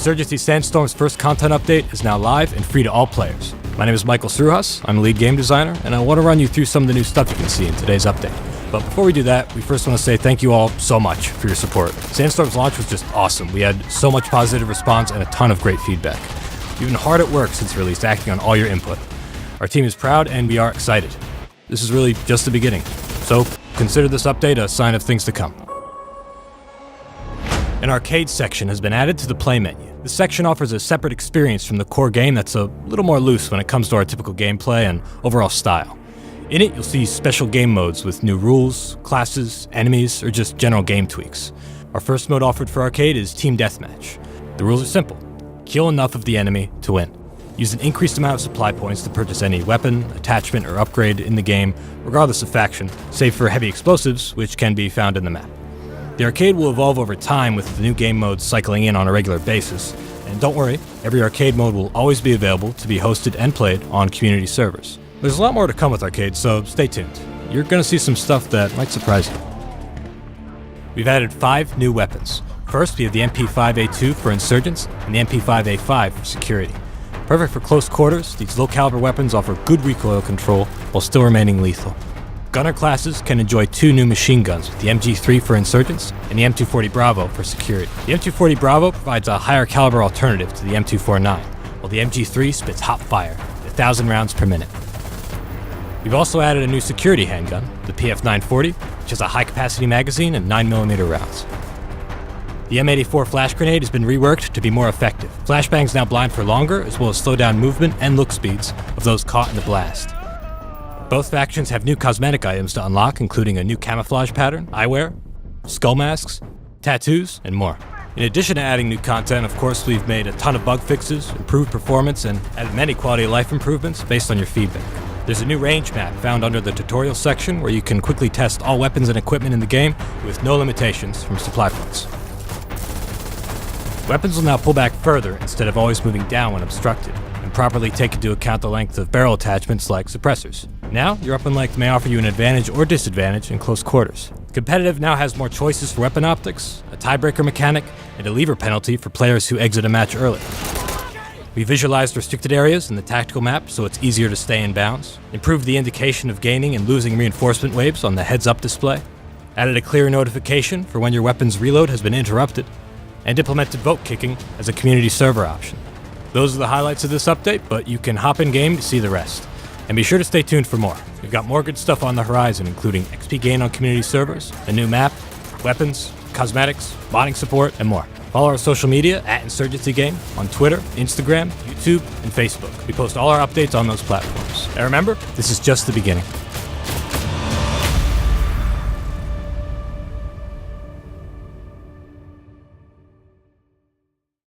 Insurgency Sandstorm's first content update is now live and free to all players. My name is Michael Sruhas, I'm a lead game designer, and I want to run you through some of the new stuff you can see in today's update. But before we do that, we first want to say thank you all so much for your support. Sandstorm's launch was just awesome. We had so much positive response and a ton of great feedback. We've been hard at work since release, acting on all your input. Our team is proud and we are excited. This is really just the beginning, so consider this update a sign of things to come. An arcade section has been added to the play menu. This section offers a separate experience from the core game that's a little more loose when it comes to our typical gameplay and overall style. In it, you'll see special game modes with new rules, classes, enemies, or just general game tweaks. Our first mode offered for arcade is Team Deathmatch. The rules are simple. Kill enough of the enemy to win. Use an increased amount of supply points to purchase any weapon, attachment, or upgrade in the game, regardless of faction, save for heavy explosives, which can be found in the map. The arcade will evolve over time with the new game modes cycling in on a regular basis. And don't worry, every arcade mode will always be available to be hosted and played on community servers. There's a lot more to come with arcade, so stay tuned. You're going to see some stuff that might surprise you. We've added 5 new weapons. First, we have the MP5A2 for Insurgents and the MP5A5 for Security. Perfect for close quarters, these low-caliber weapons offer good recoil control while still remaining lethal. Gunner classes can enjoy 2 new machine guns with the MG3 for Insurgents and the M240 Bravo for Security. The M240 Bravo provides a higher caliber alternative to the M249, while the MG3 spits hot fire, 1,000 rounds per minute. We've also added a new security handgun, the PF940, which has a high-capacity magazine and 9mm rounds. The M84 flash grenade has been reworked to be more effective. Flashbangs now blind for longer, as well as slow down movement and look speeds of those caught in the blast. Both factions have new cosmetic items to unlock, including a new camouflage pattern, eyewear, skull masks, tattoos, and more. In addition to adding new content, of course, we've made a ton of bug fixes, improved performance, and added many quality of life improvements based on your feedback. There's a new range map found under the tutorial section where you can quickly test all weapons and equipment in the game with no limitations from supply points. Weapons will now pull back further instead of always moving down when obstructed, and properly take into account the length of barrel attachments like suppressors. Now, your weapon length may offer you an advantage or disadvantage in close quarters. Competitive now has more choices for weapon optics, a tiebreaker mechanic, and a lever penalty for players who exit a match early. We visualized restricted areas in the tactical map so it's easier to stay in bounds, improved the indication of gaining and losing reinforcement waves on the heads-up display, added a clear notification for when your weapon's reload has been interrupted, and implemented vote kicking as a community server option. Those are the highlights of this update, but you can hop in game to see the rest. And be sure to stay tuned for more. We've got more good stuff on the horizon, including XP gain on community servers, a new map, weapons, cosmetics, modding support, and more. Follow our social media at Insurgency Game on Twitter, Instagram, YouTube, and Facebook. We post all our updates on those platforms. And remember, this is just the beginning.